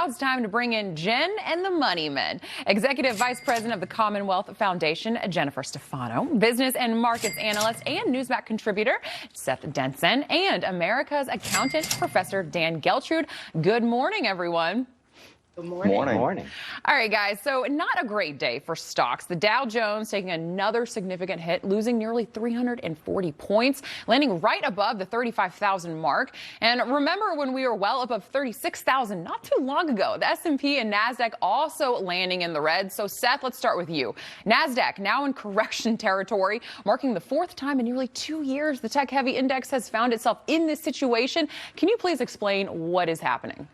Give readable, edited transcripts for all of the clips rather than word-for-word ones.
it's time to bring in Jen and the Money Men. Executive Vice President of the Commonwealth Foundation, Jennifer Stefano, business and markets analyst and Newsmax contributor, Seth Denson, and America's accountant, Professor Dan Geltrude. Good morning, everyone. Good morning. Good morning. All right, guys, so not a great day for stocks. The Dow Jones taking another significant hit, losing nearly 340 points, landing right above the 35,000 mark. And remember when we were well above 36,000 not too long ago? The S&P and NASDAQ also landing in the red. So, Seth, let's start with you. NASDAQ now in correction territory, marking the fourth time in nearly 2 years the tech-heavy index has found itself in this situation. Can you please explain what is happening?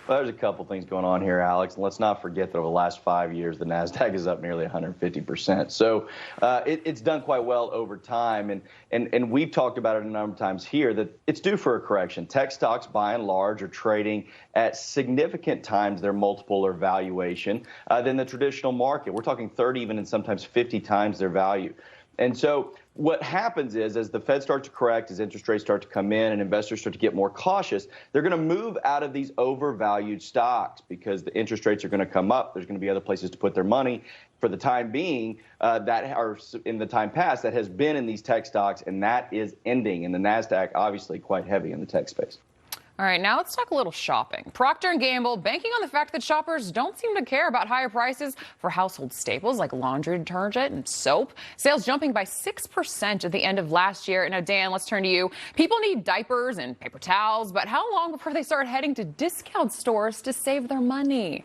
Well, there's a couple things going on here, Alex. And let's not forget that over the last 5 years, the NASDAQ is up nearly 150%. So it's done quite well over time. And we've talked about it a number of times here that it's due for a correction. Tech stocks, by and large, are trading at significant times their multiple or valuation than the traditional market. We're talking 30, even and sometimes 50 times their value. And so what happens is, as the Fed starts to correct, as interest rates start to come in and investors start to get more cautious, they're going to move out of these overvalued stocks because the interest rates are going to come up. There's going to be other places to put their money. For the time being, that are in the time past, that has been in these tech stocks, and that is ending. And the NASDAQ, obviously, quite heavy in the tech space. All right, now let's talk a little shopping. Procter & Gamble banking on the fact that shoppers don't seem to care about higher prices for household staples like laundry detergent and soap. Sales jumping by 6% at the end of last year. Now, Dan, let's turn to you. People need diapers and paper towels, but how long before they start heading to discount stores to save their money?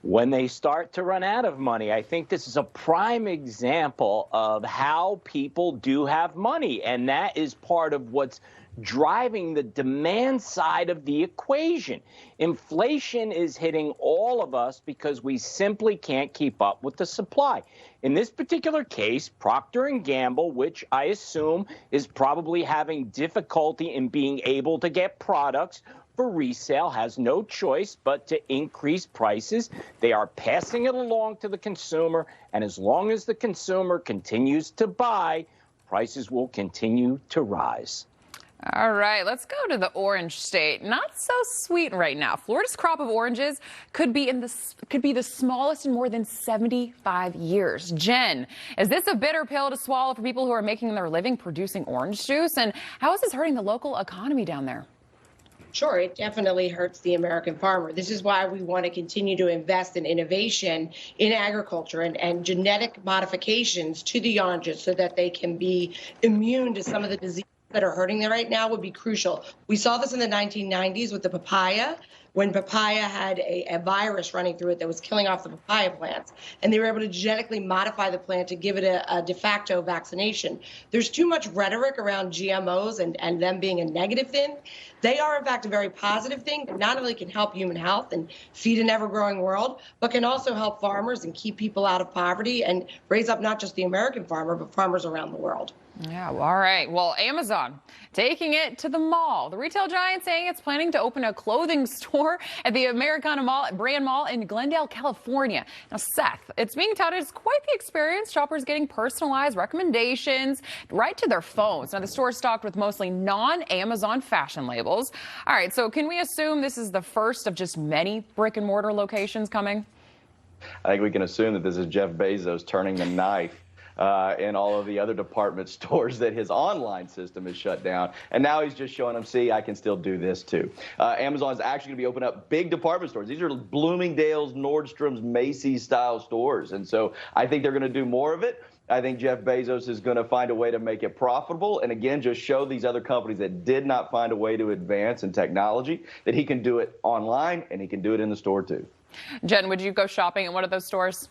When they start to run out of money. I think this is a prime example of how people do have money, and that is part of what's driving the demand side of the equation. Inflation is hitting all of us because we simply can't keep up with the supply. In this particular case, Procter & Gamble, which I assume is probably having difficulty in being able to get products for resale, has no choice but to increase prices. They are passing it along to the consumer, and as long as the consumer continues to buy, prices will continue to rise. All right, let's go to the orange state. Not so sweet right now. Florida's crop of oranges could be the smallest in more than 75 years. Jen, is this a bitter pill to swallow for people who are making their living producing orange juice? And how is this hurting the local economy down there? Sure, it definitely hurts the American farmer. This is why we want to continue to invest in innovation in agriculture and genetic modifications to the oranges so that they can be immune to some of the diseases that are hurting them right now would be crucial. We saw this in the 1990s with the papaya, when papaya had a virus running through it that was killing off the papaya plants. And they were able to genetically modify the plant to give it a de facto vaccination. There's too much rhetoric around GMOs and them being a negative thing. They are, in fact, a very positive thing that not only can help human health and feed an ever-growing world, but can also help farmers and keep people out of poverty and raise up not just the American farmer, but farmers around the world. Yeah, well, all right. Well, Amazon taking it to the mall. The retail giant saying it's planning to open a clothing store at the Americana Mall, Brand Mall in Glendale, California. Now, Seth, it's being touted as quite the experience. Shoppers getting personalized recommendations right to their phones. Now, the store is stocked with mostly non-Amazon fashion labels. All right, so can we assume this is the first of just many brick and mortar locations coming? I think we can assume that this is Jeff Bezos turning the knife in all of the other department stores that his online system is shut down. And now he's just showing them, see, I can still do this too. Amazon is actually going to be opening up big department stores. These are Bloomingdale's, Nordstrom's, Macy's style stores. And so I think they're going to do more of it. I think Jeff Bezos is going to find a way to make it profitable. And again, just show these other companies that did not find a way to advance in technology that he can do it online and he can do it in the store too. Jen, would you go shopping at one of those stores?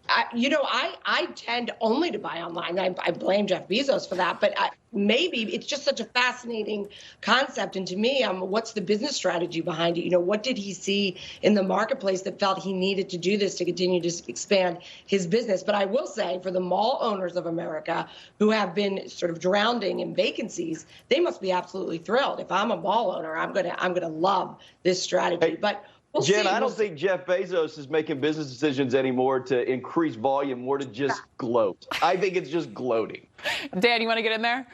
I tend only to buy online. I blame Jeff Bezos for that, but maybe it's just such a fascinating concept. And to me, what's the business strategy behind it? What did he see in the marketplace that felt he needed to do this to continue to expand his business? But I will say, for the mall owners of America who have been sort of drowning in vacancies, they must be absolutely thrilled. If I'm a mall owner, I'm gonna love this strategy. But Jen, I don't think Jeff Bezos is making business decisions anymore to increase volume, more to just gloat. I think it's just gloating. Dan, you want to get in there?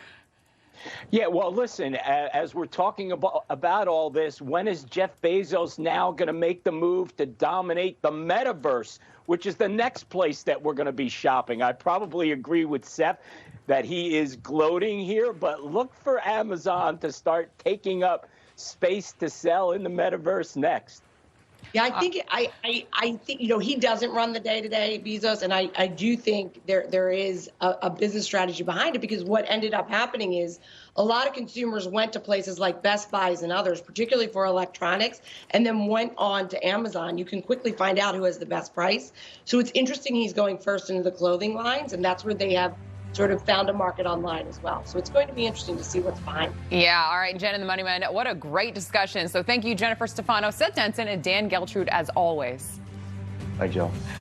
Yeah, well, listen, as we're talking about all this, when is Jeff Bezos now going to make the move to dominate the metaverse, which is the next place that we're going to be shopping? I probably agree with Seth that he is gloating here, but look for Amazon to start taking up space to sell in the metaverse next. Yeah, I think he doesn't run the day-to-day, Bezos, and I do think there is a business strategy behind it, because what ended up happening is a lot of consumers went to places like Best Buys and others, particularly for electronics, and then went on to Amazon. You can quickly find out who has the best price. So it's interesting he's going first into the clothing lines, and that's where they have sort of found a market online as well. So it's going to be interesting to see what's behind. Yeah, all right, Jen and the Money Man, what a great discussion. So thank you, Jennifer Stefano, Seth Denson, and Dan Geltrude, as always. Hi, Joe.